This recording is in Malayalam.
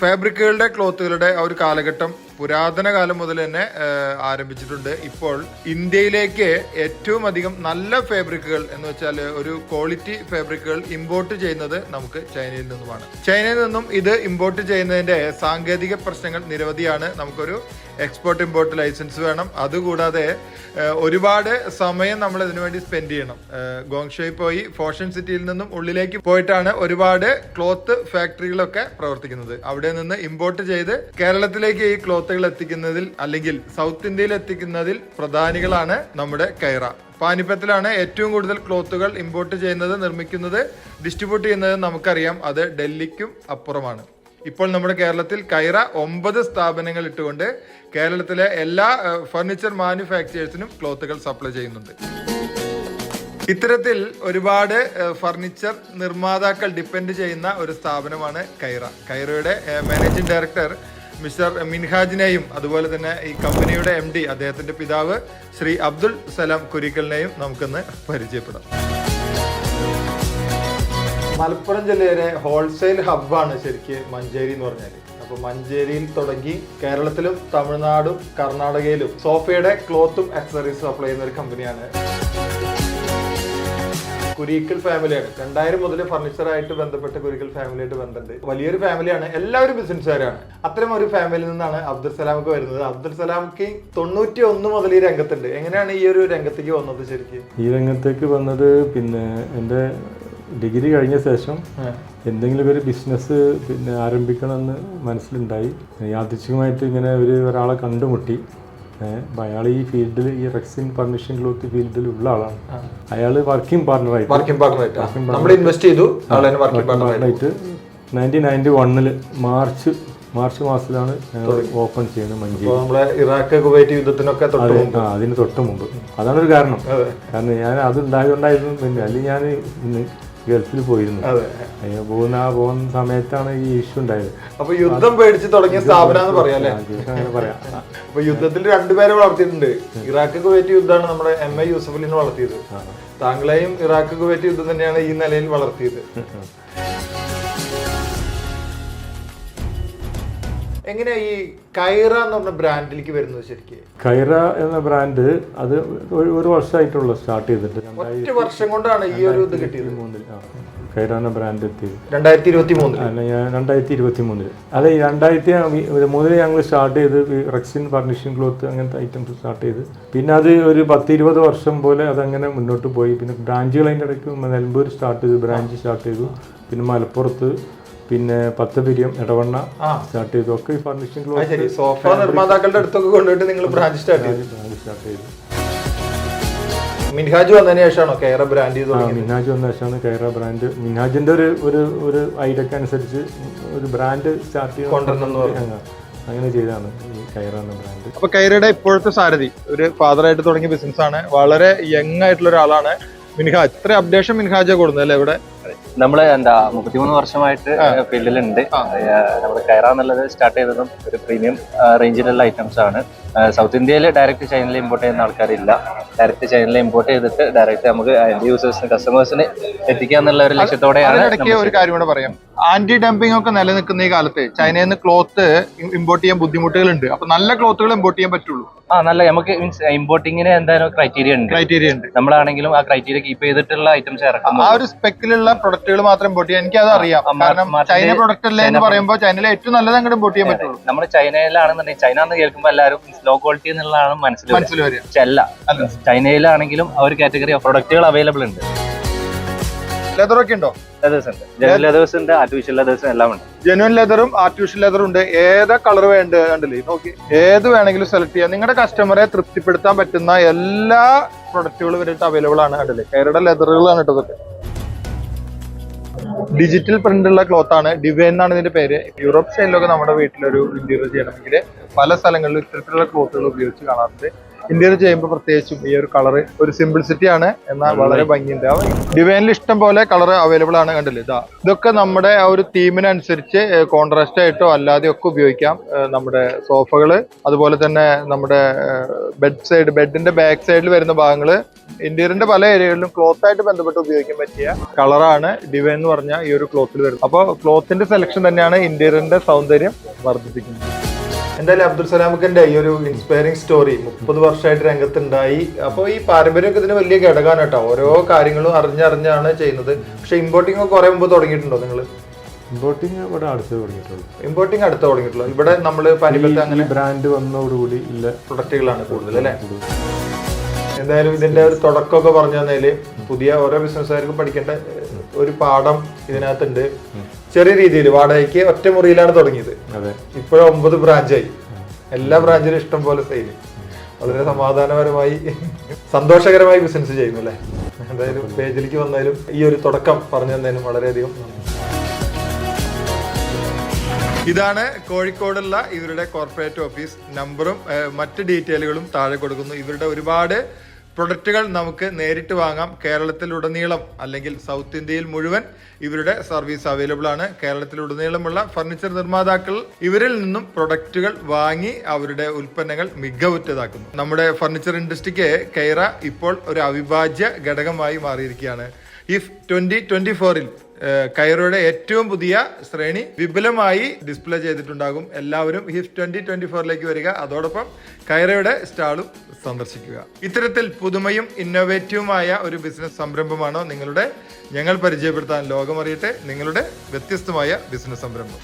ഫാബ്രിക്കുകളുടെ ക്ലോത്തുകളുടെ ആ ഒരു കാലഘട്ടം പുരാതന കാലം മുതൽ തന്നെ ആരംഭിച്ചിട്ടുണ്ട്. ഇപ്പോൾ ഇന്ത്യയിലേക്ക് ഏറ്റവും അധികം നല്ല ഫാബ്രിക്കുകൾ എന്ന് വെച്ചാൽ ഒരു ക്വാളിറ്റി ഫാബ്രിക്കുകൾ ഇമ്പോർട്ട് ചെയ്യുന്നത് നമുക്ക് ചൈനയിൽ നിന്നുമാണ്. ചൈനയിൽ നിന്നും ഇത് ഇമ്പോർട്ട് ചെയ്യുന്നതിന്റെ സാങ്കേതിക പ്രശ്നങ്ങൾ നിരവധിയാണ്. നമുക്കൊരു എക്സ്പോർട്ട് ഇമ്പോർട്ട് ലൈസൻസ് വേണം. അതുകൂടാതെ ഒരുപാട് സമയം നമ്മൾ ഇതിനു വേണ്ടി സ്പെൻഡ് ചെയ്യണം. ഗോങ്ഷോയിൽ പോയി ഫോഷൻ സിറ്റിയിൽ നിന്നും ഉള്ളിലേക്ക് പോയിട്ടാണ് ഒരുപാട് ക്ലോത്ത് ഫാക്ടറികളൊക്കെ പ്രവർത്തിക്കുന്നത്. അവിടെ നിന്ന് ഇമ്പോർട്ട് ചെയ്ത് കേരളത്തിലേക്ക് ഈ ക്ലോത്തുകൾ എത്തിക്കുന്നതിൽ അല്ലെങ്കിൽ സൗത്ത് ഇന്ത്യയിൽ എത്തിക്കുന്നതിൽ പ്രധാനികളാണ് നമ്മുടെ കൈറ. പാനിപ്പത്തിലാണ് ഏറ്റവും കൂടുതൽ ക്ലോത്തുകൾ ഇമ്പോർട്ട് ചെയ്യുന്നത്, നിർമ്മിക്കുന്നത്, ഡിസ്ട്രിബ്യൂട്ട് ചെയ്യുന്നത് നമുക്കറിയാം. അത് ഡൽഹിക്കും അപ്പുറമാണ്. ഇപ്പോൾ നമ്മുടെ കേരളത്തിൽ കൈറ 9 സ്ഥാപനങ്ങൾ ഇട്ടുകൊണ്ട് കേരളത്തിലെ എല്ലാ ഫർണിച്ചർ മാനുഫാക്ചറേഴ്സിനും ക്ലോത്തുകൾ സപ്ലൈ ചെയ്യുന്നുണ്ട്. ഇത്തരത്തിൽ ഒരുപാട് ഫർണിച്ചർ നിർമ്മാതാക്കൾ ഡിപ്പെൻഡ് ചെയ്യുന്ന ഒരു സ്ഥാപനമാണ് കൈറ. കൈറയുടെ മാനേജിംഗ് ഡയറക്ടർ മിസ്റ്റർ മിൻഹാജിനെയും അതുപോലെ തന്നെ ഈ കമ്പനിയുടെ MD അദ്ദേഹത്തിന്റെ പിതാവ് ശ്രീ അബ്ദുൽ സലാം കുരിക്കലിനെയും നമുക്കൊന്ന് പരിചയപ്പെടാം. മലപ്പുറം ജില്ലയിലെ ഹോൾസെയിൽ ഹബ്ബാണ് ശരിക്കും മഞ്ചേരി എന്ന് പറഞ്ഞാൽ. അപ്പൊ മഞ്ചേരിയിൽ തുടങ്ങി കേരളത്തിലും തമിഴ്നാടും കർണാടകയിലും സോഫയുടെ ക്ലോത്തും ആക്സസറീസ് സപ്ലൈ ചെയ്യുന്ന ഒരു കമ്പനിയാണ് കുരിക്കൽ ഫാമിലിയാണ്. 2000 മുതൽ ഫർണിച്ചറായിട്ട് ബന്ധപ്പെട്ട കുരിക്കൽ ഫാമിലിയായിട്ട് ബന്ധമുണ്ട്. വലിയൊരു ഫാമിലിയാണ്, എല്ലാവരും ബിസിനസ്സുകാരാണ്. അത്തരം ഒരു ഫാമിലിയിൽ നിന്നാണ് അബ്ദുൽ സലാമക്ക് വരുന്നത്. അബ്ദുൽ സലാമക്ക് 91 മുതൽ ഈ രംഗത്തുണ്ട്. എങ്ങനെയാണ് ഈ ഒരു രംഗത്തേക്ക് വന്നത്? ശരിക്കും ഈ രംഗത്തേക്ക് വന്നത് പിന്നെ എൻ്റെ ഡിഗ്രി കഴിഞ്ഞ ശേഷം എന്തെങ്കിലും ഒരു ബിസിനസ് ആരംഭിക്കണമെന്ന് മനസ്സിലുണ്ടായി. യാദൃച്ഛികമായിട്ട് ഇങ്ങനെ ഒരാളെ കണ്ടുമുട്ടി. അയാൾ ഈ ഫീൽഡിൽ, ഈ റെക്സിൻ ഫർണിഷിംഗ് ക്ലോത്ത് ഫീൽഡിൽ ഉള്ള ആളാണ്. അയാൾ വർക്കിംഗ് പാർട്ണറായിട്ട് 1991 മാർച്ച് മാസത്തിലാണ് ഓപ്പൺ ചെയ്യുന്നത് മഞ്ചേരി. ഇറാഖ് കുവൈറ്റ് യുദ്ധത്തിനൊക്കെ അതിന് തൊട്ട് മുമ്പ്. അതാണ് ഒരു കാരണം. ഞാൻ അത് ഉണ്ടായതുകൊണ്ടായിരുന്നു. പിന്നെ അല്ലെങ്കിൽ ഞാൻ ഗൾഫിൽ പോയിരുന്നു. പോകുന്ന സമയത്താണ് ഈ ഇഷ്യൂ ഉണ്ടായത്. അപ്പൊ യുദ്ധം പേടിച്ച് തുടങ്ങിയ സ്ഥാപനം പറയാം. അപ്പൊ യുദ്ധത്തിൽ 2 പേരെ വളർത്തിയിട്ടുണ്ട്. ഇറാഖ് കുവൈറ്റ് യുദ്ധമാണ് നമ്മുടെ MA യൂസഫലിനെ വളർത്തിയത്. താങ്കളെയും ഇറാഖ് കുവൈറ്റ് യുദ്ധം തന്നെയാണ് ഈ നിലയിൽ വളർത്തിയത്. എങ്ങനെയാ ഈ കൈറ എന്ന് പറഞ്ഞ ബ്രാൻഡിലേക്ക് വരുന്നത്? ശരിക്കും കൈറ എന്ന ബ്രാൻഡ് അത് ഒരു വർഷമായിട്ടുള്ള സ്റ്റാർട്ട് ചെയ്തിട്ട്. 1 വർഷം കൊണ്ടാണ് ഈ ഒരു ഇത് കിട്ടിയത്. കൈറ എന്ന ബ്രാൻഡ് എത്തിയത് 2023. അല്ല, ഞാൻ 2023. അതെ, 2003 ഞങ്ങൾ സ്റ്റാർട്ട് ചെയ്ത് റെക്സിൻ ഫർണിഷിംഗ് ക്ലോത്ത് അങ്ങനത്തെ ഐറ്റംസ് സ്റ്റാർട്ട് ചെയ്ത്. പിന്നെ അത് ഒരു 10-20 വർഷം പോലെ അതങ്ങനെ മുന്നോട്ട് പോയി. പിന്നെ ബ്രാഞ്ചുകൾ അതിൻ്റെ ഇടയ്ക്ക് നിലമ്പൂർ സ്റ്റാർട്ട് ചെയ്തു, ബ്രാഞ്ച് സ്റ്റാർട്ട് ചെയ്തു. പിന്നെ മലപ്പുറത്ത്, പിന്നെ പത്തപിരിയം, ഇടവണ്ണ സ്റ്റാർട്ട് ചെയ്തു. ഒക്കെ ഈ ഫർണിഷിംഗ് ക്ലോത്ത് സോഫ നിർമ്മാതാക്കളുടെ അടുത്തൊക്കെ കൊണ്ടുപോയിട്ട് നിങ്ങൾ ബ്രാഞ്ച് സ്റ്റാർട്ട് ചെയ്തു. മിൻഹാജ് വന്നതിന് ശേഷമാണോ കൈറ ബ്രാൻഡ് ചെയ്ത്? മിൻഹാജ് വന്ന ശേഷമാണ് കൈറ ബ്രാൻഡ്. മിൻഹാജിന്റെ ഒരു ഐഡിയക്ക് അനുസരിച്ച് ഒരു ബ്രാൻഡ് സ്റ്റാർട്ട് ചെയ്ത് അങ്ങനെ ചെയ്താണ് ഈ കൈറ എന്ന ബ്രാൻഡ്. അപ്പൊ കൈറയുടെ ഇപ്പോഴത്തെ സാരഥി ഒരു ഫാദറായിട്ട് തുടങ്ങിയ ബിസിനസ്സാണ്. വളരെ യങ് ആയിട്ടുള്ള ഒരാളാണ് മിൻഹാജ്. ഇത്ര അപ്ഡേഷൻ മിൻഹാജ് കൊടുക്കുന്നത് അല്ലേ ഇവിടെ? നമ്മള് 33 വർഷമായിട്ട് ഫീൽഡിലുണ്ട്. നമ്മുടെ കൈറ എന്നുള്ളത് സ്റ്റാർട്ട് ചെയ്തതും ഒരു പ്രീമിയം റേഞ്ചിലുള്ള ഐറ്റംസ് ആണ്. സൗത്ത് ഇന്ത്യയിൽ ഡയറക്റ്റ് ചൈനയിൽ ഇമ്പോർട്ട് ചെയ്യുന്ന ആൾക്കാരില്ല. ഡയറക്റ്റ് ചൈനയിൽ ഇമ്പോർട്ട് ചെയ്തിട്ട് ഡയറക്റ്റ് നമുക്ക് എൻഡ് യൂസേഴ്സിന്, കസ്റ്റമേഴ്സിന് എത്തിക്കുക എന്നുള്ള ഒരു ലക്ഷ്യത്തോടെയാണ്. ഒരു കാര്യം കൂടെ പറയാം. ആന്റി ഡംപിംഗ് ഒക്കെ നിലനിൽക്കുന്ന ഈ കാലത്ത് ചൈനയിൽ നിന്ന് ക്ലോത്ത് ഇമ്പോർട്ട് ചെയ്യാൻ ബുദ്ധിമുട്ടുകളുണ്ട്. അപ്പൊ നല്ല ക്ലോത്തുകൾ ഇമ്പോർട്ട് ചെയ്യാൻ പറ്റുള്ളൂ. നല്ല നമുക്ക് മീൻസ് ഇമ്പോർട്ടിങ്ങിന് എന്തായാലും ക്രൈറ്റീരിയ ഉണ്ട്. നമ്മളാണെങ്കിലും ആ ക്രൈറ്റീരിയ കീപ്പ് ചെയ്തിട്ടുള്ള ഐറ്റംസ് ഇറക്കും. ആ ഒരു സ്പെക്കിലുള്ള പ്രൊഡക്റ്റുകൾ മാത്രം ഇമ്പോർട്ട് ചെയ്യാൻ എനിക്ക് അത് അറിയാം. കാരണം ചൈന പ്രൊഡക്റ്റ് അല്ലേ എന്ന് പറയുമ്പോൾ ചൈനയിലെ ഏറ്റവും നല്ലത് അങ്ങോട്ട് ഇമ്പോർട്ട് ചെയ്യാൻ പറ്റുള്ളൂ. നമ്മൾ ചൈനയിലാണെന്നുണ്ടെങ്കിൽ, ചൈന എന്ന് കേൾക്കുമ്പോൾ എല്ലാവരും ലോ ക്വാളിറ്റി എന്നുള്ളതാണ് മനസ്സിൽ വരിക. ചൈനയിലാണെങ്കിലും ആ ഒരു കാറ്റഗറി ഓഫ് പ്രൊഡക്റ്റുകൾ അവൈലബിൾ ഉണ്ട്. ലെതറൊക്കെ ഉണ്ടോ? ലെതേഴ്സ് ഉണ്ട്, ജെനുവൻ ലെതേഴ്സ് ഉണ്ട്, ആർട്ടിഫിഷ്യൽ ലെതേഴ്സും എല്ലാം ഉണ്ട്. ജെനുവൻ ലെതറും ആർട്ടിഫിഷ്യൽ ലെതറും ഉണ്ട്. ഏതാ കളർ വേണ്ടല്ലേ നോക്കി ഏത് വേണമെങ്കിലും സെലക്ട് ചെയ്യാം. നിങ്ങളുടെ കസ്റ്റമറെ തൃപ്തിപ്പെടുത്താൻ പറ്റുന്ന എല്ലാ പ്രൊഡക്റ്റുകളും ഇവരുടെ അവൈലബിൾ ആണ്. കണ്ടില്ലേ, കൈറയുടെ ലെതറുകളാണ് ഇട്ടതൊക്കെ. ഡിജിറ്റൽ പ്രിന്റ് ഉള്ള ക്ലോത്ത് ആണ്. ഡിവൈൻ എന്നാണ് ഇതിന്റെ പേര്. യൂറോപ്പ് സ്റ്റൈലിലൊക്കെ നമ്മുടെ വീട്ടിലൊരു ഇന്റീരിയർ ചെയ്യണമെങ്കിൽ പല സ്ഥലങ്ങളിലും ഇത്തരത്തിലുള്ള ക്ലോത്തുകൾ ഉപയോഗിച്ച് കാണാറുണ്ട്. ഇന്ത്യയിൽ ചെയ്യുമ്പോൾ പ്രത്യേകിച്ചും ഈ ഒരു കളർ ഒരു സിംപിൾസിറ്റി ആണ്, എന്നാൽ വളരെ ഭംഗിയുണ്ട്. ഡിവൈനിൽ ഇഷ്ടം പോലെ കളർ അവൈലബിൾ ആണ്. കണ്ടില്ലേ, ഇതൊക്കെ നമ്മുടെ ആ ഒരു തീമിനനുസരിച്ച് കോൺട്രാസ്റ്റ് ആയിട്ടോ അല്ലാതെയോ ഒക്കെ ഉപയോഗിക്കാം. നമ്മുടെ സോഫകള്, അതുപോലെ തന്നെ നമ്മുടെ ബെഡിന്റെ ബാക്ക് സൈഡിൽ വരുന്ന ഭാഗങ്ങള്, ഇന്റീരിയറിന്റെ പല ഏരിയകളിലും ക്ലോത്ത് ആയിട്ട് ബന്ധപ്പെട്ട് ഉപയോഗിക്കാൻ പറ്റിയ കളറാണ് ഡിവൈൻ എന്ന് പറഞ്ഞ ഈ ഒരു ക്ലോത്തിൽ വരുന്നത്. അപ്പോൾ ക്ലോത്തിന്റെ സെലക്ഷൻ തന്നെയാണ് ഇന്റീരിയറിന്റെ സൗന്ദര്യം വർദ്ധിപ്പിക്കുന്നത്. എന്തായാലും അബ്ദുൽ സലാമക്കന്റെ ഈ ഒരു ഇൻസ്പയറിംഗ് സ്റ്റോറി 30 വർഷമായിട്ട് രംഗത്തുണ്ടായി. അപ്പോൾ ഈ പാരമ്പര്യമൊക്കെ ഇതിന് വലിയ ഘടകമാണ് കേട്ടോ. ഓരോ കാര്യങ്ങളും അറിഞ്ഞാണ് ചെയ്യുന്നത്. പക്ഷെ ഇമ്പോർട്ടിംഗ് ഒക്കെ കുറെ മുമ്പ് തുടങ്ങിയിട്ടുണ്ടോ നിങ്ങൾ? ഇമ്പോർട്ടിങ് ഇവിടെ അടുത്ത് തുടങ്ങിയിട്ടുള്ളൂ. ഇമ്പോർട്ടിംഗ് അടുത്ത് തുടങ്ങിയിട്ടുള്ളൂ. ഇവിടെ നമ്മൾ പനിപ്പത്ത് അങ്ങനെ ബ്രാൻഡ് വന്നതോടുകൂടി ഇല്ല പ്രൊഡക്റ്റുകളാണ് കൂടുതൽ അല്ലേ? എന്തായാലും ഇതിന്റെ ഒരു തുടക്കമൊക്കെ പറഞ്ഞു തന്നതിൽ പുതിയ ഓരോ ബിസിനസ്സുകാർക്കും പഠിക്കേണ്ട ഒരു പാഠം ഇതിനകത്തുണ്ട്. ചെറിയ രീതിയിൽ വാടകയ്ക്ക് ഒറ്റ മുറിയിലാണ് തുടങ്ങിയത്. ഇപ്പോഴും 9 ബ്രാഞ്ചായി. എല്ലാ ബ്രാഞ്ചിലും ഇഷ്ടം പോലെ സെയില്. വളരെ സമാധാനപരമായി സന്തോഷകരമായി ബിസിനസ് ചെയ്യുന്നു അല്ലേ? എന്തായാലും പേജിലേക്ക് വന്നാലും ഈ ഒരു തുടക്കം പറഞ്ഞു തന്നതിനും വളരെയധികം നന്ദി. ഇതാണ് കോഴിക്കോടുള്ള ഇവരുടെ കോർപ്പറേറ്റ് ഓഫീസ്. നമ്പറും മറ്റ് ഡീറ്റെയിലുകളും താഴെ കൊടുക്കുന്നു. ഇവരുടെ ഒരുപാട് പ്രൊഡക്റ്റുകൾ നമുക്ക് നേരിട്ട് വാങ്ങാം. കേരളത്തിലുടനീളം അല്ലെങ്കിൽ സൗത്ത് ഇന്ത്യയിൽ മുഴുവൻ ഇവരുടെ സർവീസ് അവൈലബിൾ ആണ്. കേരളത്തിലുടനീളമുള്ള ഫർണിച്ചർ നിർമ്മാതാക്കൾ ഇവരിൽ നിന്നും പ്രൊഡക്റ്റുകൾ വാങ്ങി അവരുടെ ഉൽപ്പന്നങ്ങൾ മികവുറ്റതാക്കുന്നു. നമ്മുടെ ഫർണിച്ചർ ഇൻഡസ്ട്രിക്ക് കൈറ ഇപ്പോൾ ഒരു അവിഭാജ്യ ഘടകമായി മാറിയിരിക്കുകയാണ്. ഇഫ് 2024-ൽ കൈറോയുടെ ഏറ്റവും പുതിയ ശ്രേണി വിപുലമായി ഡിസ്പ്ലേ ചെയ്തിട്ടുണ്ടാകും. എല്ലാവരും ഹിഫ് 2024ലേക്ക് വരിക. അതോടൊപ്പം കൈറോയുടെ സ്റ്റാളും സന്ദർശിക്കുക. ഇത്തരത്തിൽ പുതുമയും ഇന്നോവേറ്റീവുമായ ഒരു ബിസിനസ് സംരംഭമാണോ ഞങ്ങൾ പരിചയപ്പെടുത്താൻ ലോകമറിയട്ടെ, നിങ്ങളുടെ വ്യത്യസ്തമായ ബിസിനസ് സംരംഭം.